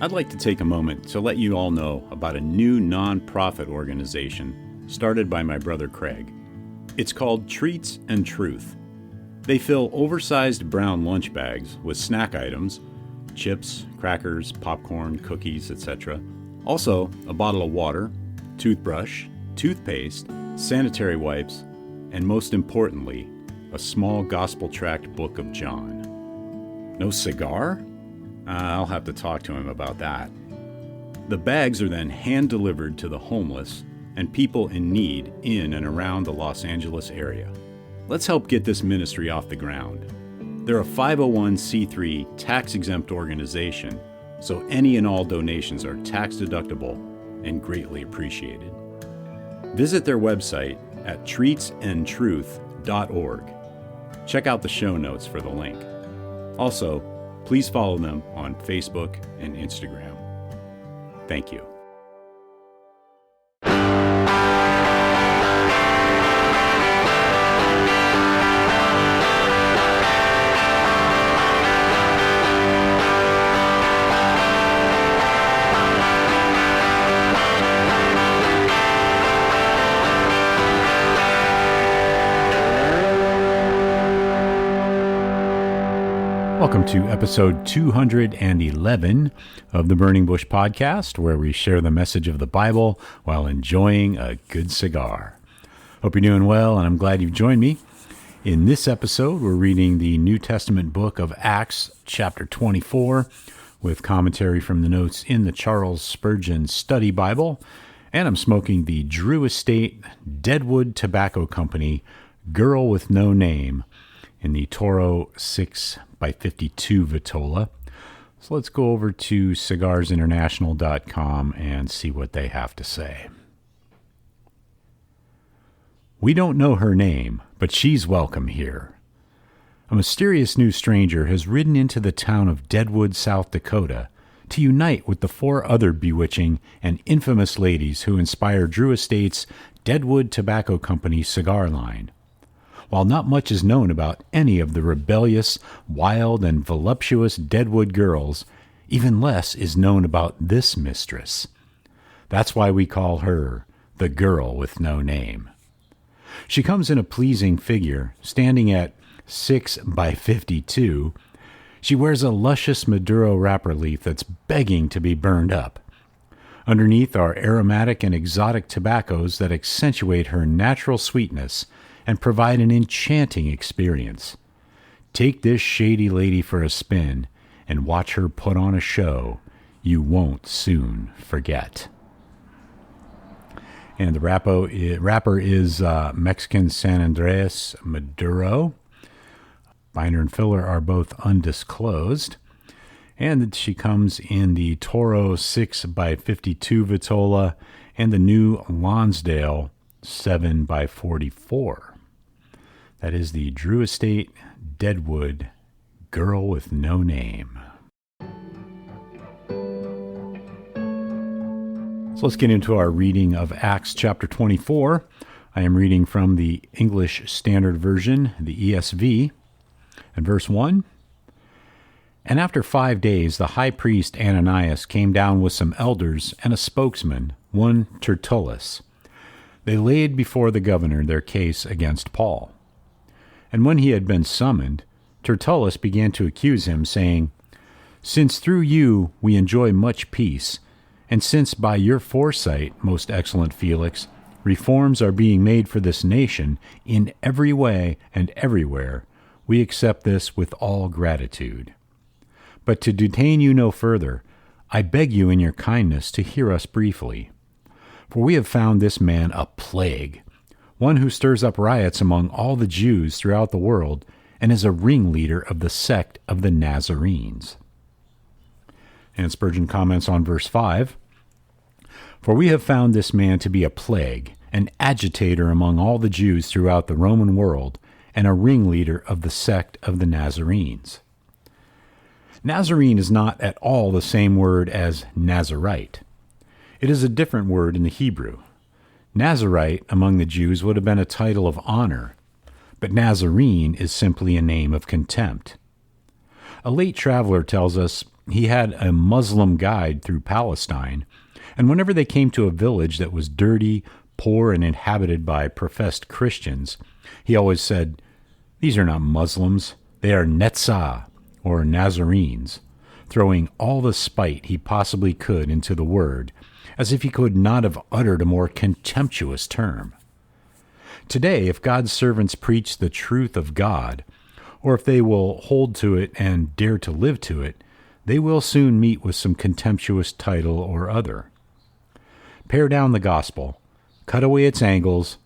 I'd like to take a moment to let you all know about a new non-profit organization started by my brother Craig. It's called Treats and Truth. They fill oversized brown lunch bags with snack items, chips, crackers, popcorn, cookies, etc. Also, a bottle of water, toothbrush, toothpaste, sanitary wipes, and most importantly, a small gospel-tract book of John. No cigar? I'll have to talk to him about that. The bags are then hand-delivered to the homeless and people in need in and around the Los Angeles area. Let's help get this ministry off the ground. They're a 501c3 tax-exempt organization, so any and all donations are tax-deductible and greatly appreciated. Visit their website at treatsandtruth.org. Check out the show notes for the link. Also, please follow them on Facebook and Instagram. Thank you. Welcome to episode 211 of the Burning Bush Podcast, where we share the message of the Bible while enjoying a good cigar. Hope you're doing well, and I'm glad you've joined me. In this episode, we're reading the New Testament book of Acts, chapter 24, with commentary from the notes in the Charles Spurgeon Study Bible, and I'm smoking the Drew Estate Deadwood Tobacco Company Girl with No Name in the Toro 6x52 Vitola. So let's go over to cigarsinternational.com and see what they have to say. We don't know her name, but she's welcome here. A mysterious new stranger has ridden into the town of Deadwood, South Dakota, to unite with the 4 other bewitching and infamous ladies who inspire Drew Estate's Deadwood Tobacco Company cigar line. While not much is known about any of the rebellious, wild, and voluptuous Deadwood girls, even less is known about this mistress. That's why we call her the Girl with No Name. She comes in a pleasing figure, standing at 6x52. She wears a luscious Maduro wrapper leaf that's begging to be burned up. Underneath are aromatic and exotic tobaccos that accentuate her natural sweetness and provide an enchanting experience. Take this shady lady for a spin and watch her put on a show you won't soon forget. And the wrapper is Mexican San Andres Maduro. Binder and filler are both undisclosed. And she comes in the Toro 6x52 Vitola and the new Lonsdale 7x44. That is the Drew Estate Deadwood Girl with No Name. So let's get into our reading of Acts chapter 24. I am reading from the English Standard Version, the ESV, and verse 1. And after 5 days, the high priest Ananias came down with some elders and a spokesman, one Tertullus. They laid before the governor their case against Paul. And when he had been summoned, Tertullus began to accuse him, saying, Since through you we enjoy much peace, and since by your foresight, most excellent Felix, reforms are being made for this nation in every way and everywhere, we accept this with all gratitude. But to detain you no further, I beg you in your kindness to hear us briefly. For we have found this man a plague, one who stirs up riots among all the Jews throughout the world, and is a ringleader of the sect of the Nazarenes. And Spurgeon comments on verse 5, For we have found this man to be a plague, an agitator among all the Jews throughout the Roman world, and a ringleader of the sect of the Nazarenes. Nazarene is not at all the same word as Nazarite. It is a different word in the Hebrew. Nazarite among the Jews would have been a title of honor, but Nazarene is simply a name of contempt. A late traveler tells us he had a Muslim guide through Palestine, and whenever they came to a village that was dirty, poor, and inhabited by professed Christians, he always said, "These are not Muslims, they are Netzah, or Nazarenes," throwing all the spite he possibly could into the word, as if he could not have uttered a more contemptuous term. Today, if God's servants preach the truth of God, or if they will hold to it and dare to live to it, they will soon meet with some contemptuous title or other. Pare down the gospel, cut away its angles,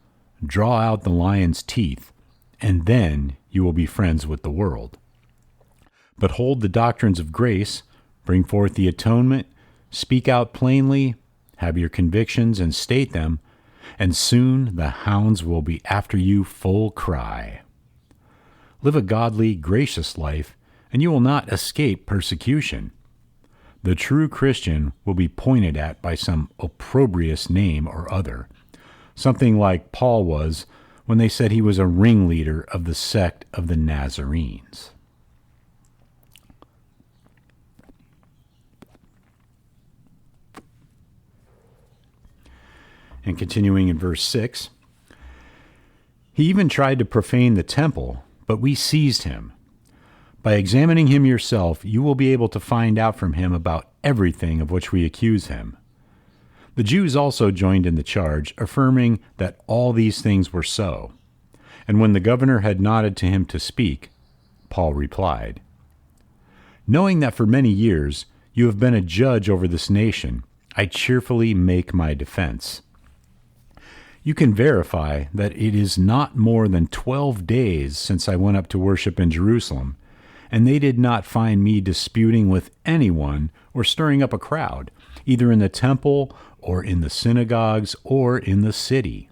draw out the lion's teeth, and then you will be friends with the world. But hold the doctrines of grace, bring forth the atonement, speak out plainly, have your convictions and state them, and soon the hounds will be after you full cry. Live a godly, gracious life, and you will not escape persecution. The true Christian will be pointed at by some opprobrious name or other, something like Paul was when they said he was a ringleader of the sect of the Nazarenes. And continuing in verse 6, he even tried to profane the temple, but we seized him. By examining him yourself, you will be able to find out from him about everything of which we accuse him. The Jews also joined in the charge, affirming that all these things were so. And when the governor had nodded to him to speak, Paul replied, "Knowing that for many years you have been a judge over this nation, I cheerfully make my defense. You can verify that it is not more than 12 days since I went up to worship in Jerusalem, and they did not find me disputing with anyone or stirring up a crowd, either in the temple or in the synagogues or in the city.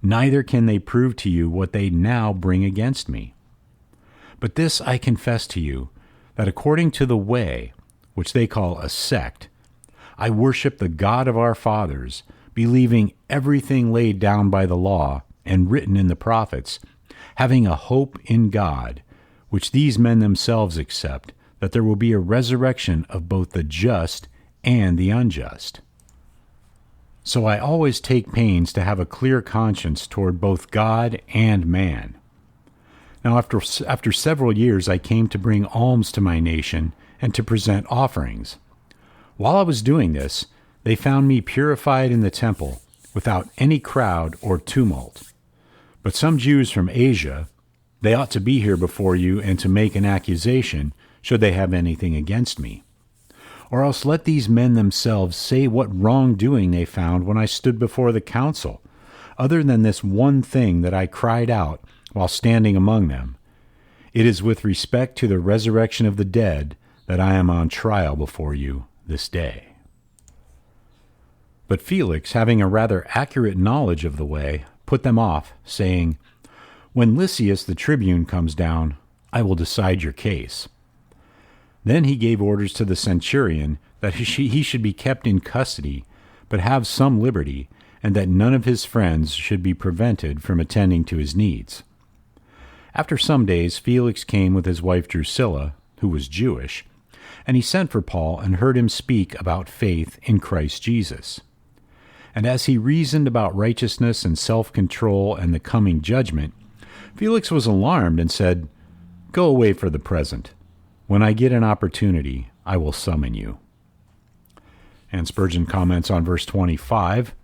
Neither can they prove to you what they now bring against me. But this I confess to you, that according to the way, which they call a sect, I worship the God of our fathers, believing everything laid down by the law and written in the prophets, having a hope in God, which these men themselves accept, that there will be a resurrection of both the just and the unjust. So I always take pains to have a clear conscience toward both God and man. Now after several years I came to bring alms to my nation and to present offerings. While I was doing this, they found me purified in the temple, without any crowd or tumult. But some Jews from Asia, they ought to be here before you and to make an accusation, should they have anything against me. Or else let these men themselves say what wrongdoing they found when I stood before the council, other than this one thing that I cried out while standing among them. It is with respect to the resurrection of the dead that I am on trial before you this day." But Felix, having a rather accurate knowledge of the way, put them off, saying, "When Lysias the tribune comes down, I will decide your case." Then he gave orders to the centurion that he should be kept in custody, but have some liberty, and that none of his friends should be prevented from attending to his needs. After some days, Felix came with his wife Drusilla, who was Jewish, and he sent for Paul and heard him speak about faith in Christ Jesus. And as he reasoned about righteousness and self-control and the coming judgment, Felix was alarmed and said, "Go away for the present. When I get an opportunity, I will summon you." And Spurgeon comments on verse 25,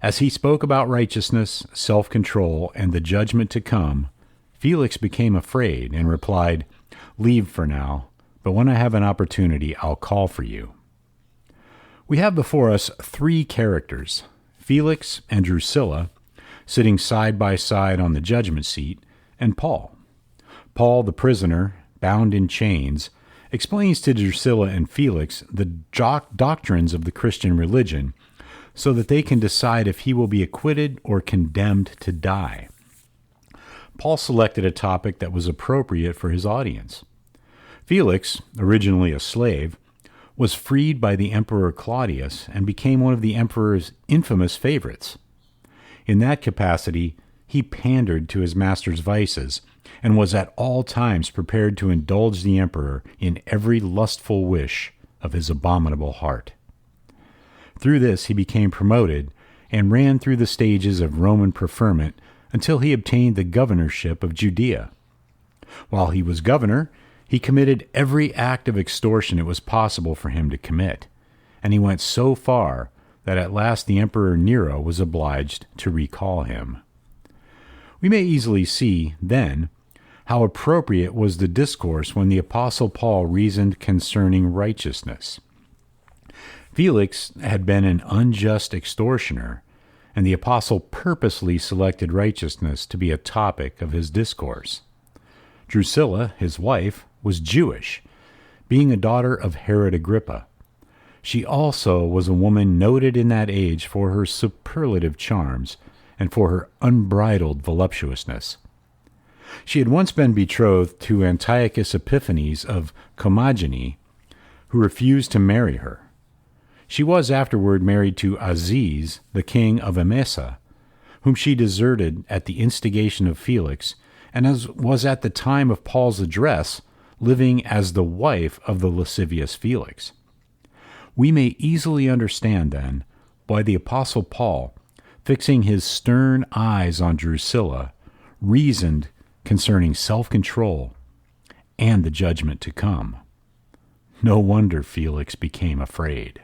"As he spoke about righteousness, self-control, and the judgment to come, Felix became afraid and replied, 'Leave for now, but when I have an opportunity, I'll call for you.'" We have before us three characters, Felix and Drusilla, sitting side by side on the judgment seat, and Paul. Paul, the prisoner, bound in chains, explains to Drusilla and Felix the doctrines of the Christian religion so that they can decide if he will be acquitted or condemned to die. Paul selected a topic that was appropriate for his audience. Felix, originally a slave, was freed by the Emperor Claudius and became one of the emperor's infamous favorites. In that capacity, he pandered to his master's vices and was at all times prepared to indulge the emperor in every lustful wish of his abominable heart. Through this he became promoted and ran through the stages of Roman preferment until he obtained the governorship of Judea. While he was governor, he committed every act of extortion it was possible for him to commit, and he went so far that at last the Emperor Nero was obliged to recall him. We may easily see, then, how appropriate was the discourse when the Apostle Paul reasoned concerning righteousness. Felix had been an unjust extortioner, and the apostle purposely selected righteousness to be a topic of his discourse. Drusilla, his wife, was Jewish, being a daughter of Herod Agrippa. She also was a woman noted in that age for her superlative charms and for her unbridled voluptuousness. She had once been betrothed to Antiochus Epiphanes of Commagene, who refused to marry her. She was afterward married to Aziz, the king of Emesa, whom she deserted at the instigation of Felix, and was at the time of Paul's address living as the wife of the lascivious Felix. We may easily understand, then, why the Apostle Paul, fixing his stern eyes on Drusilla, reasoned concerning self-control and the judgment to come. No wonder Felix became afraid.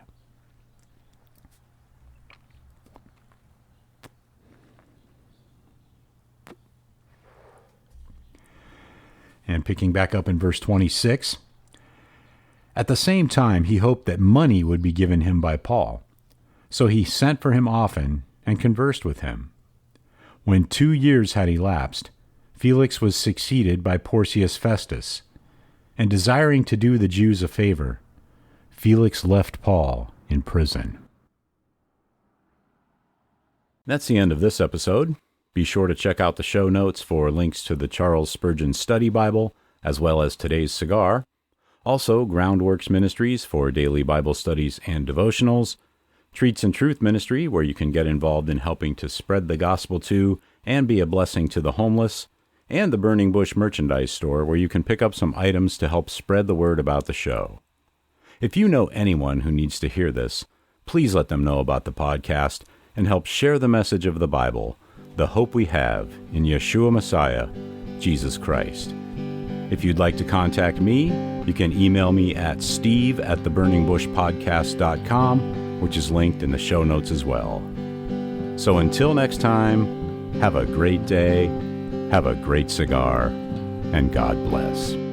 And picking back up in verse 26, at the same time he hoped that money would be given him by Paul, so he sent for him often and conversed with him. When 2 years had elapsed, Felix was succeeded by Porcius Festus, and desiring to do the Jews a favor, Felix left Paul in prison. That's the end of this episode. Be sure to check out the show notes for links to the Charles Spurgeon Study Bible, as well as today's cigar. Also, Groundworks Ministries for daily Bible studies and devotionals, Treats and Truth Ministry, where you can get involved in helping to spread the gospel to and be a blessing to the homeless, and the Burning Bush Merchandise Store, where you can pick up some items to help spread the word about the show. If you know anyone who needs to hear this, please let them know about the podcast and help share the message of the Bible, the hope we have in Yeshua Messiah, Jesus Christ. If you'd like to contact me, you can email me at steve@theburningbushpodcast.com, which is linked in the show notes as well. So until next time, have a great day, have a great cigar, and God bless.